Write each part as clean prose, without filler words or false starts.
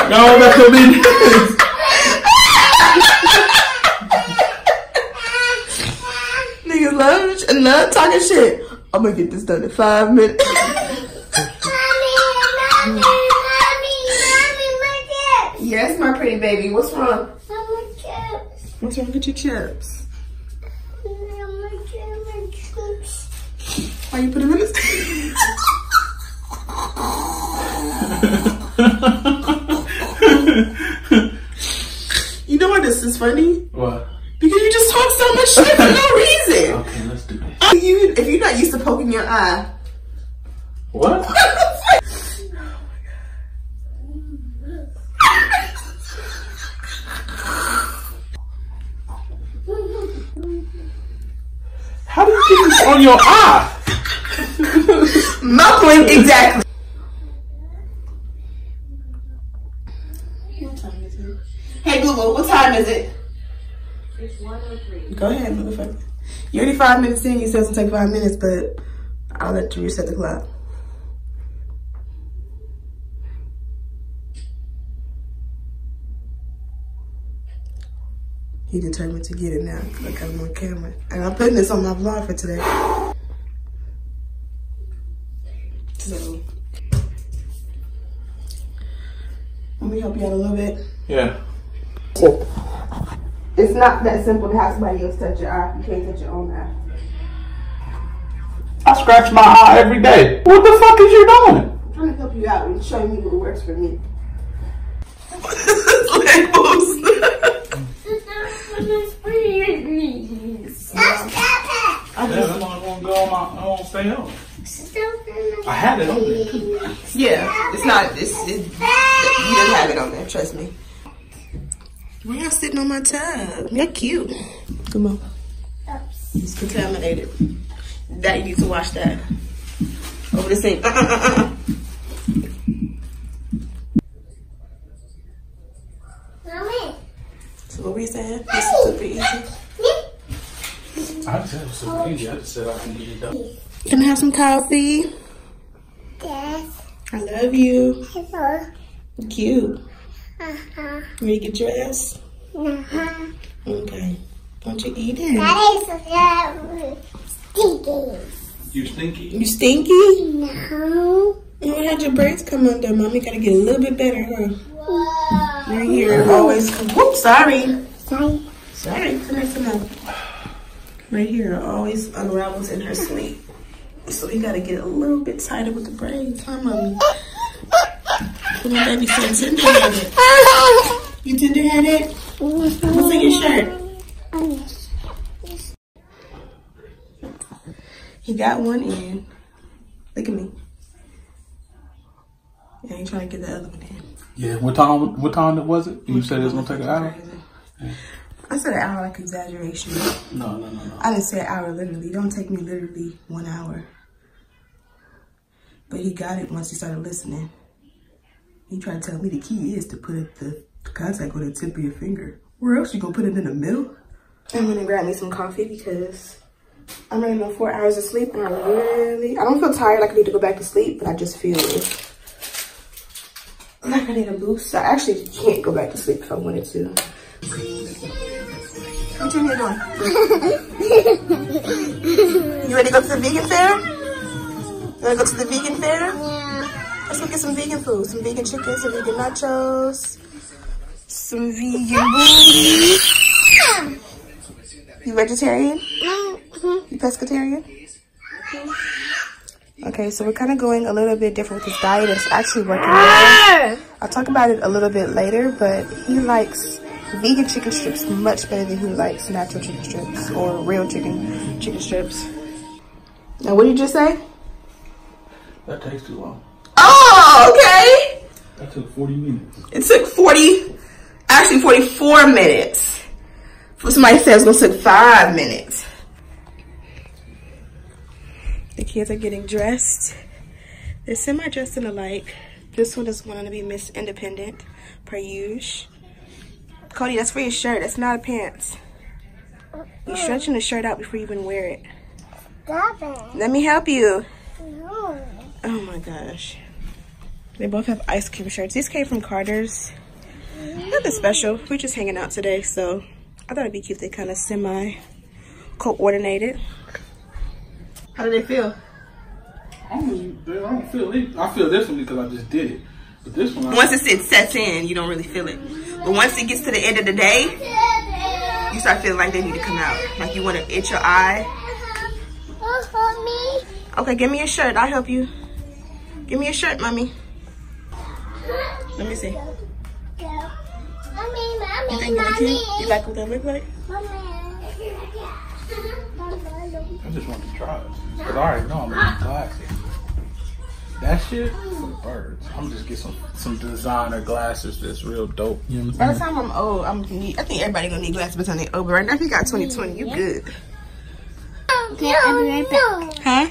No, that's what it is. Niggas love talking shit. I'm gonna get this done in 5 minutes. Mommy, look at. Yes, my pretty baby. What's wrong? Mama, chips. What's wrong with your chips? Mama, chips. Why you put them in this? You know why this is funny? What? Because you just talk so much shit for no reason. Okay, let's do this. If you're not used to poking your eye. What? How do you get this on your eye? Muffling, exactly. What time is it? Hey, Blue, what time is it? It's 1:03. Go ahead, motherfucker. You're already 5 minutes in. You said it's gonna take 5 minutes, but I'll let you reset the clock. He determined to get it now. Look, I'm on camera. And I'm putting this on my vlog for today. So, let me help you out a little bit. Yeah. It's not that simple to have somebody else touch your eye. You can't touch your own eye. I scratch my eye every day. What the fuck is you doing? I'm trying to help you out and show you what works for me. Leg moves. I'm not gonna go on my own stay on. I had it on there too. Yeah, it's not. You didn't have it on there. Trust me. Why y'all sitting on my tub? You're cute. Come on. It's contaminated. That you need to wash that over the sink. Mommy. So what were you saying? This is super easy. I said it was so easy. I just said I can get it done. Can I have some coffee? Yes. I love you. Hello. Cute. Uh-huh. Ready to get dressed? Uh-huh. Okay. Don't you eat it? That is stinky. You stinky? You stinky? No. You had your braids come undone. Mommy gotta get a little bit better, huh? Whoa. Right here, always. Whoops, sorry. Sorry. Sorry, come here, come on. Right here, always unravels in her sleep. So we gotta get a little bit tighter with the braids, huh, Mommy? Come on, baby, so tender-headed. You tender-headed? What's in your shirt? He got one in. Look at me. Yeah, he's trying to get the other one in. Yeah. What time was it? You said it was gonna take an hour? Yeah. I said an hour like exaggeration. No. I didn't say an hour literally. It don't take me literally 1 hour. But he got it once he started listening. He tried to tell me the key is to put the contact on the tip of your finger. Where else you gonna put it in the middle? I'm gonna grab me some coffee because I'm running on 4 hours of sleep and I don't feel tired like I need to go back to sleep, but I just feel like I need a boost. I actually can't go back to sleep if I wanted to. What you doing? You ready to go to the vegan fair? You wanna go to the vegan fair? Yeah. Let's go get some vegan food. Some vegan chicken, some vegan nachos, some vegan booty. You vegetarian? You pescatarian? Okay, so we're kind of going a little bit different with this diet. It's actually working well. I'll talk about it a little bit later, but he likes vegan chicken strips much better than he likes natural chicken strips or real chicken strips. Now, what did you just say? That takes too long. Oh, okay. That took 40 minutes. It took 44 minutes. Somebody says it's gonna take 5 minutes. The kids are getting dressed. They're semi-dressed and alike. This one is going to be Miss Independent, per usual. Cody, that's for your shirt. That's not a pants. You're stretching the shirt out before you even wear it. Stop it. Let me help you. No. Oh my gosh. They both have ice cream shirts. These came from Carter's. Nothing special. We're just hanging out today, so I thought it'd be cute. They kind of semi-coordinated. How do they feel? I don't feel it. I feel this one because I just did it. But this one, once it sets in, you don't really feel it. But once it gets to the end of the day, you start feeling like they need to come out. Like you want to itch your eye. Okay, give me your shirt. I'll help you. Give me your shirt, mommy. Let me see. You think they're cute? You like what they look like? I just want to try it. But I already know I'm wearing glasses. That shit for the birds. I'm just get some designer glasses that's real dope. You know what I'm saying? By the time I'm old, I think everybody gonna need glasses by the time they old. But right now, if you got 20/20, you good. Okay, I'll be right back. Huh?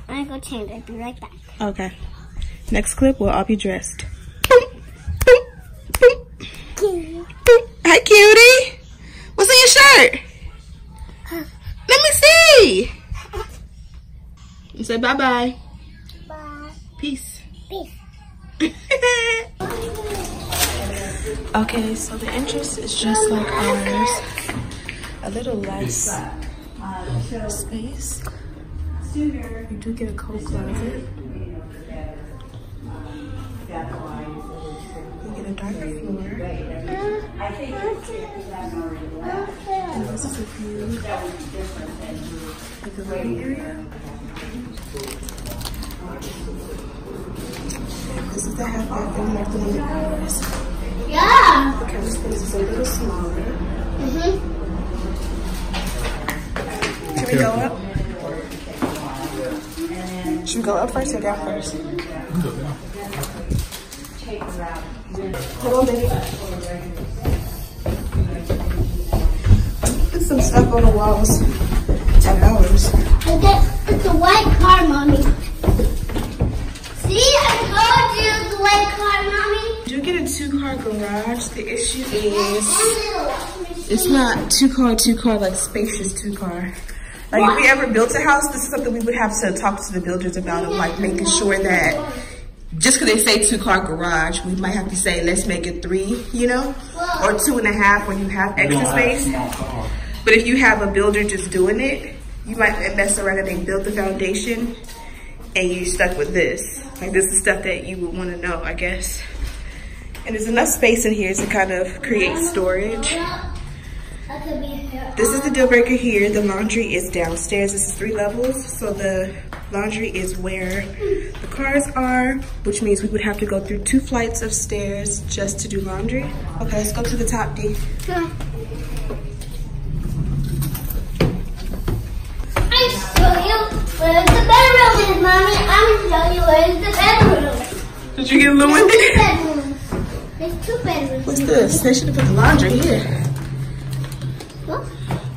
I'm gonna go change. I'll be right back. Okay. Next clip, we'll all be dressed. Hi, cutie. What's in your shirt? Let me see. You say bye-bye. Bye. Peace. Peace. Okay, so the entrance is just like ours. A little less space. You do get a coat closet. You get a darker floor. And this is a view of the living area. This is the half bathroom like the one in ours. Yeah. The counter space is a little smaller. Can we go up? Should we go up first or down first? Hold on, baby. Put some stuff on the walls. At ours. It's a white car, Mommy. See, I told you it's a white car, Mommy. You get a 2-car garage. The issue is it's not 2-car like spacious 2-car. Like if we ever built a house, this is something we would have to talk to the builders about, of like making sure that just because they say 2-car garage, we might have to say let's make it 3, you know, or 2.5 when you have extra space. But if you have a builder just doing it, you might mess around and they built the foundation and you're stuck with this. Like this is stuff that you would want to know, I guess. And there's enough space in here to kind of create storage. This is the deal breaker here. The laundry is downstairs. This is 3 levels. So the laundry is where the cars are, which means we would have to go through 2 flights of stairs just to do laundry. Okay, let's go to the top, D. I'll show you where the bedroom is, Mommy. I'm gonna show you where the bedroom. Did you get a little windy? There's 2 bedrooms. What's this? They should have put the laundry here. What?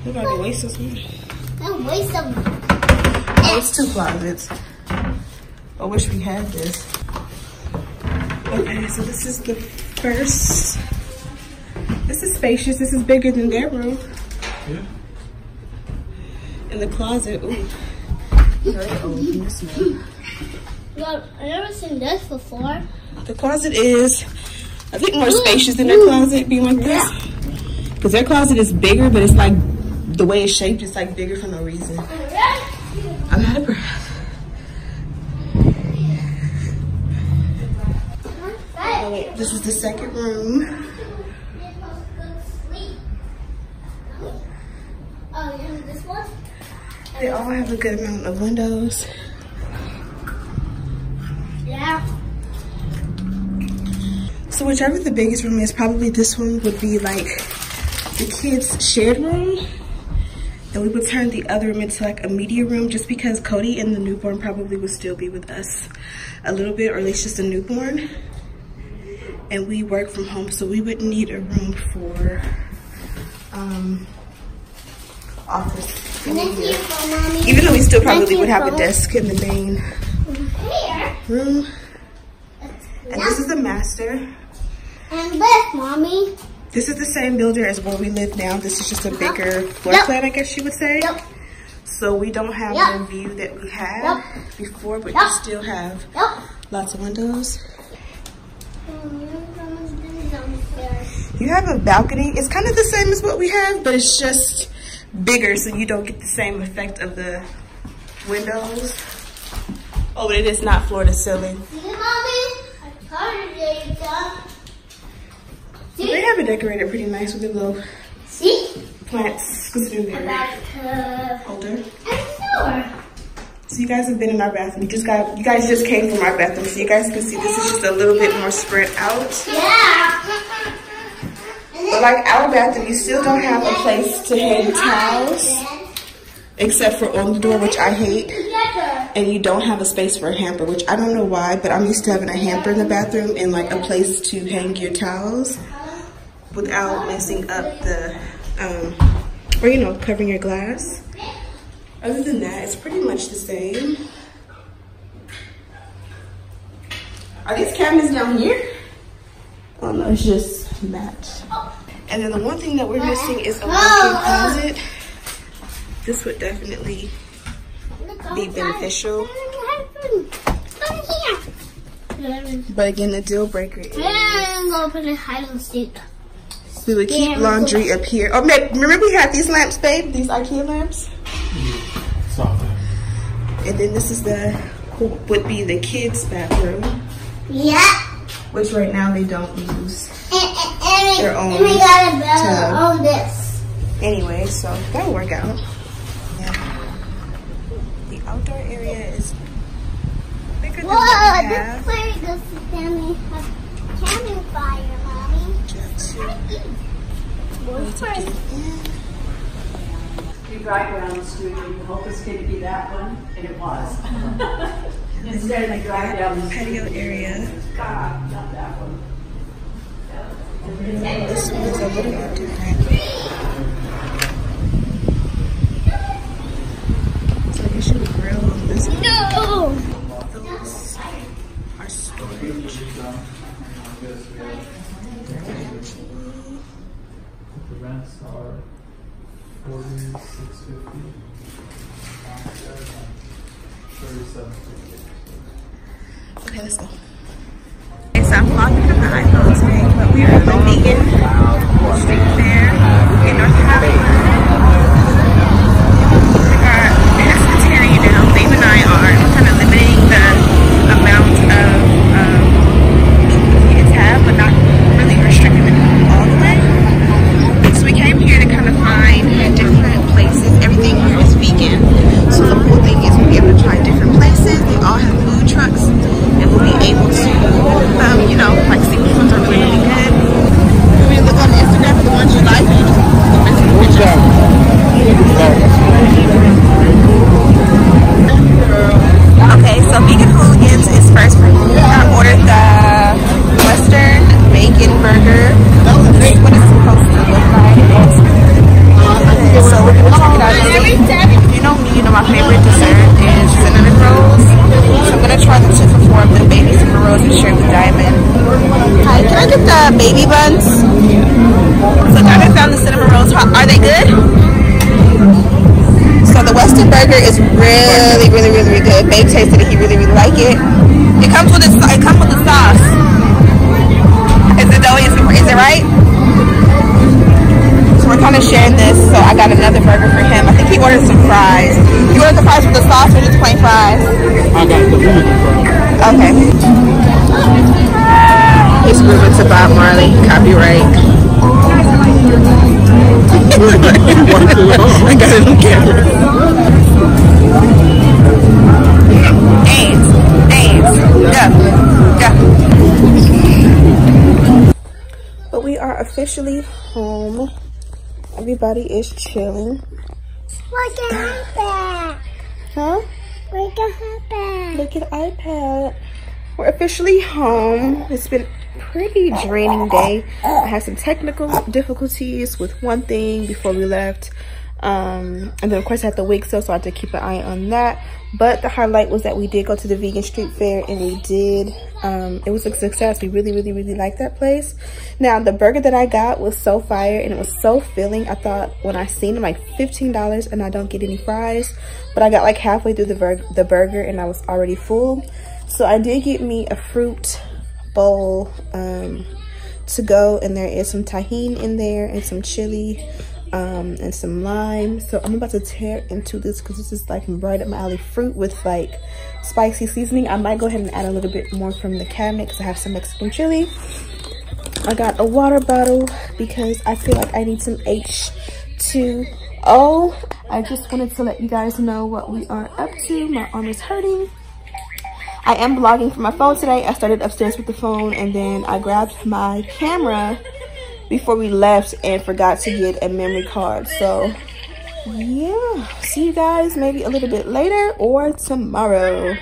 You're about to waste this one. Don't waste them. Oh, it's 2 closets. I wish we had this. Okay, so this is the first. This is spacious. This is bigger than their room. Yeah. And the closet, ooh. Very old in the smell. Well, I've never seen this before. The closet is, I think, more spacious than their closet being like this. Because their closet is bigger, but it's like, the way it's shaped, it's like bigger for no reason. I'm out of breath. Oh, wait, this is the second room. Oh, you have this one? They all have a good amount of windows. Yeah. So whichever the biggest room is, probably this one would be like the kids' shared room. And we would turn the other room into like a media room, just because Cody and the newborn probably would still be with us a little bit, or at least just a newborn. And we work from home, so we would need a room for office. Even though we still probably would have a desk in the main room. And this is the master. And this, Mommy. This is the same builder as where we live now. This is just a bigger floor plan, I guess you would say. So we don't have the view that we had before, but we still have lots of windows. You have a balcony. It's kind of the same as what we have, but it's just bigger, so you don't get the same effect of the windows. Oh, but it is not floor to ceiling. See, Mommy? I told you, So they have it decorated pretty nice with the little plants, considering they're older. So you guys have been in our bathroom. You guys just came from our bathroom, so you guys can see this is just a little bit more spread out. Yeah. But like our bathroom, you still don't have a place to hang towels, except for on the door, which I hate. And you don't have a space for a hamper, which I don't know why, but I'm used to having a hamper in the bathroom and like a place to hang your towels without messing up the, or you know, covering your glass. Other than that, it's pretty much the same. Are these cabinets down here? Oh no, it's just matched. And then the one thing that we're missing is a walk-in closet. This would definitely be beneficial. But again, the deal breaker is we would keep laundry up here. Oh, remember we had these lamps, babe? These IKEA lamps? And then this is would be the kids' bathroom. Yeah. Which right now they don't use their own we got a bed tub. on this. Anyway, so that'll work out. Yeah. The outdoor area is bigger than what we have. Whoa, this place does family have campfire, Mommy. We drive around the street and you hope it's going to be that one, and it was. Instead of drive down the patio area. God, not that one. This one is a little bit different. So I guess you would grill on this one. No! Those are storage. The rents are $46.50. 37.50. Okay, let's go. Okay, so I'm vlogging from the iPhone today, but we are at the vegan street fair in North Carolina. We are pescatarian now. Babe and I are kind of limiting the amount of meat kids have, but not really restricting it all the way. So we came here to kind of find different places. Everything here is vegan. So the cool thing is we'll be able to try different places. They all have food trucks, and we'll be able to, you know, like see which ones are really, really good. When we look on Instagram for the ones you like, okay, so vegan hooligans is first for me. I ordered the Western bacon burger. This is what it's supposed to look like. So we're gonna check it out. You know me, you know my favorite dessert is cinnamon rolls. So I'm gonna try the 2 for $4 of the baby cinnamon rolls and share the diamond. Hi, can I get the baby buns? So Diamond found the cinnamon rolls. Are they good? So the Western burger is really, really, really, really good. Babe tasted it. He really, really liked it. It comes with the sauce. Is it right? So we're kind of sharing this. So I got another burger for him. I think he ordered some fries. You ordered the fries with the sauce or just plain fries? I got the vinegar fries. Okay. He's moving to Bob Marley. Copyright. I got it on camera. Yeah. But we are officially home. Everybody is chilling. Look at iPad. Huh? Look at iPad. Look at iPad. We're officially home. It's been a pretty draining day. I had some technical difficulties with one thing before we left. And then of course I had the wig sale, so I had to keep an eye on that. But the highlight was that we did go to the vegan street fair, and we did. It was a success. We really, really, really liked that place. Now the burger that I got was so fire, and it was so filling. I thought when I seen them like $15 and I don't get any fries, but I got like halfway through the burger and I was already full. So I did get me a fruit bowl to go, and there is some tahini in there and some chili and some lime. So I'm about to tear into this because this is like right up my alley, fruit with like spicy seasoning. I might go ahead and add a little bit more from the cabinet because I have some Mexican chili. I got a water bottle because I feel like I need some H2O. I just wanted to let you guys know what we are up to. My arm is hurting. I am vlogging from my phone today. I started upstairs with the phone, and then I grabbed my camera before we left and forgot to get a memory card. So yeah, see you guys maybe a little bit later or tomorrow.